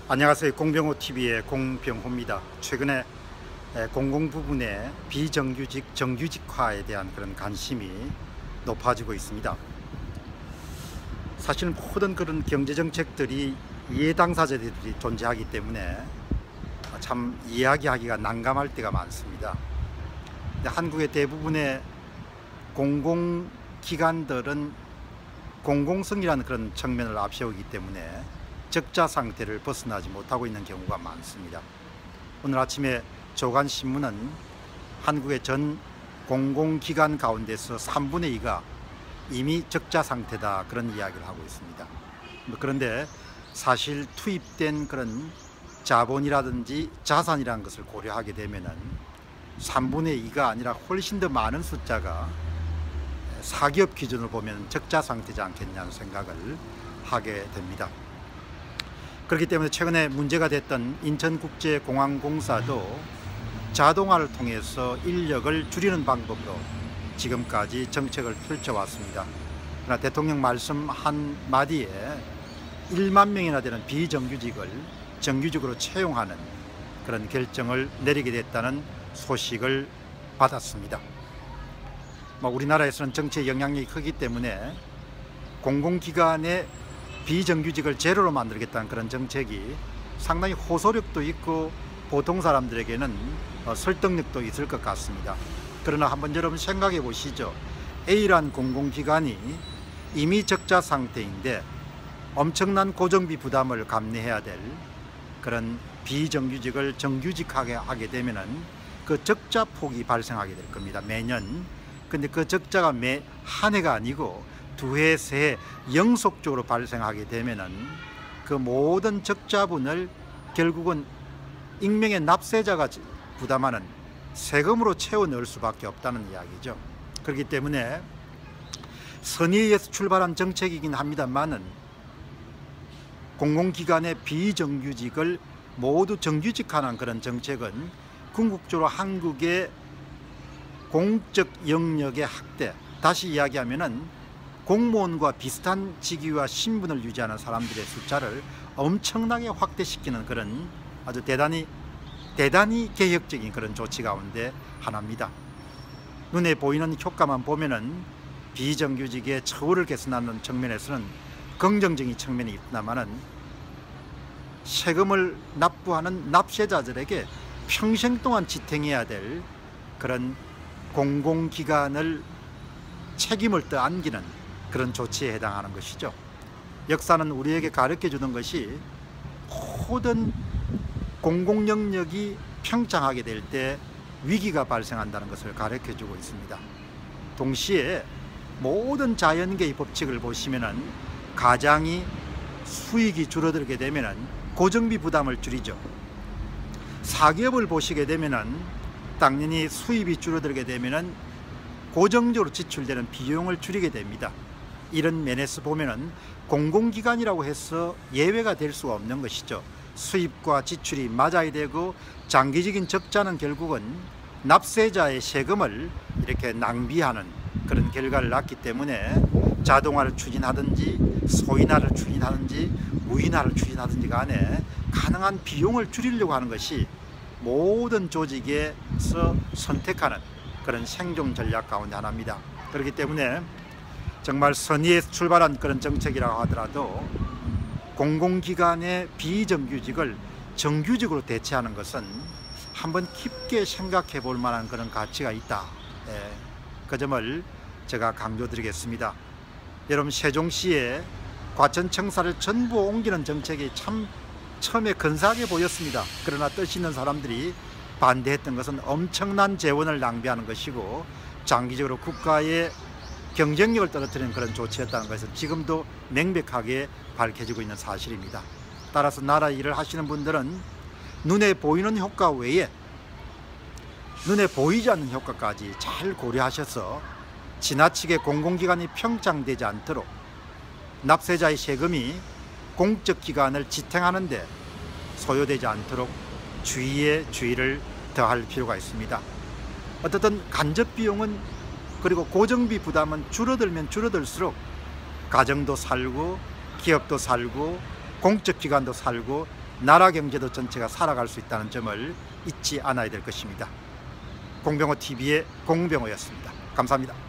안녕하세요. 공병호TV의 공병호입니다. 최근에 공공부문의 비정규직 정규직화에 대한 그런 관심이 높아지고 있습니다. 사실 모든 그런 경제정책들이 이해 당사자들이 존재하기 때문에 참 이야기하기가 난감할 때가 많습니다. 근데 한국의 대부분의 공공기관들은 공공성이라는 그런 측면을 앞세우기 때문에 적자 상태를 벗어나지 못하고 있는 경우가 많습니다. 오늘 아침에 조간신문은 한국의 전 공공기관 가운데서 3분의 2가 이미 적자 상태다, 그런 이야기를 하고 있습니다. 그런데 사실 투입된 그런 자본이라든지 자산이라는 것을 고려하게 되면은 3분의 2가 아니라 훨씬 더 많은 숫자가 사기업 기준으로 보면 적자 상태지 않겠냐는 생각을 하게 됩니다. 그렇기 때문에 최근에 문제가 됐던 인천국제공항공사도 자동화를 통해서 인력을 줄이는 방법으로 지금까지 정책을 펼쳐왔습니다. 그러나 대통령 말씀 한마디에 1만 명이나 되는 비정규직을 정규직으로 채용하는 그런 결정을 내리게 됐다는 소식을 받았습니다. 우리나라에서는 정치의 영향력이 크기 때문에 공공기관의 비정규직을 제로로 만들겠다는 그런 정책이 상당히 호소력도 있고 보통 사람들에게는 설득력도 있을 것 같습니다. 그러나 한번 여러분 생각해 보시죠. A라는 공공기관이 이미 적자 상태인데 엄청난 고정비 부담을 감내해야 될 그런 비정규직을 정규직하게 하게 되면은 그 적자 폭이 발생하게 될 겁니다, 매년. 근데 그 적자가 매 한 해가 아니고 두 해, 세 해 연속적으로 발생하게 되면은 그 모든 적자분을 결국은 익명의 납세자가 부담하는 세금으로 채워 넣을 수밖에 없다는 이야기죠. 그렇기 때문에 선의에서 출발한 정책이긴 합니다만은 공공기관의 비정규직을 모두 정규직화하는 그런 정책은 궁극적으로 한국의 공적 영역의 확대, 다시 이야기하면은 공무원과 비슷한 직위와 신분을 유지하는 사람들의 숫자를 엄청나게 확대시키는 그런 아주 대단히 개혁적인 그런 조치 가운데 하나입니다. 눈에 보이는 효과만 보면은 비정규직의 처우를 개선하는 측면에서는 긍정적인 측면이 있다마는 세금을 납부하는 납세자들에게 평생 동안 지탱해야 될 그런 공공기관을 책임을 떠안기는 그런 조치에 해당하는 것이죠. 역사는 우리에게 가르쳐 주는 것이 모든 공공 영역이 평창하게 될 때 위기가 발생한다는 것을 가르쳐 주고 있습니다. 동시에 모든 자연계의 법칙을 보시면은 가장이 수익이 줄어들게 되면은 고정비 부담을 줄이죠. 사기업을 보시게 되면은 당연히 수입이 줄어들게 되면은 고정적으로 지출되는 비용을 줄이게 됩니다. 이런 면에서 보면은 공공기관이라고 해서 예외가 될 수가 없는 것이죠. 수입과 지출이 맞아야 되고 장기적인 적자는 결국은 납세자의 세금을 이렇게 낭비하는 그런 결과를 낳기 때문에 자동화를 추진하든지 소인화를 추진하든지 무인화를 추진하든지 간에 가능한 비용을 줄이려고 하는 것이 모든 조직에서 선택하는 그런 생존 전략 가운데 하나입니다. 그렇기 때문에 정말 선의에서 출발한 그런 정책이라고 하더라도 공공기관의 비정규직을 정규직으로 대체하는 것은 한번 깊게 생각해 볼 만한 그런 가치가 있다. 그 점을 제가 강조드리겠습니다. 여러분, 세종시에 과천청사를 전부 옮기는 정책이 참 처음에 근사하게 보였습니다. 그러나 뜻 있는 사람들이 반대했던 것은 엄청난 재원을 낭비하는 것이고 장기적으로 국가의 경쟁력을 떨어뜨리는 그런 조치였다는 것을 지금도 명백하게 밝혀지고 있는 사실입니다. 따라서 나라 일을 하시는 분들은 눈에 보이는 효과 외에 눈에 보이지 않는 효과까지 잘 고려하셔서 지나치게 공공기관이 평창되지 않도록 납세자의 세금이 공적 기관을 지탱하는 데 소요되지 않도록 주의에 주의를 더할 필요가 있습니다. 어떻든 간접 비용은 그리고 고정비 부담은 줄어들면 줄어들수록 가정도 살고 기업도 살고 공적 기관도 살고 나라 경제도 전체가 살아갈 수 있다는 점을 잊지 않아야 될 것입니다. 공병호 TV의 공병호였습니다. 감사합니다.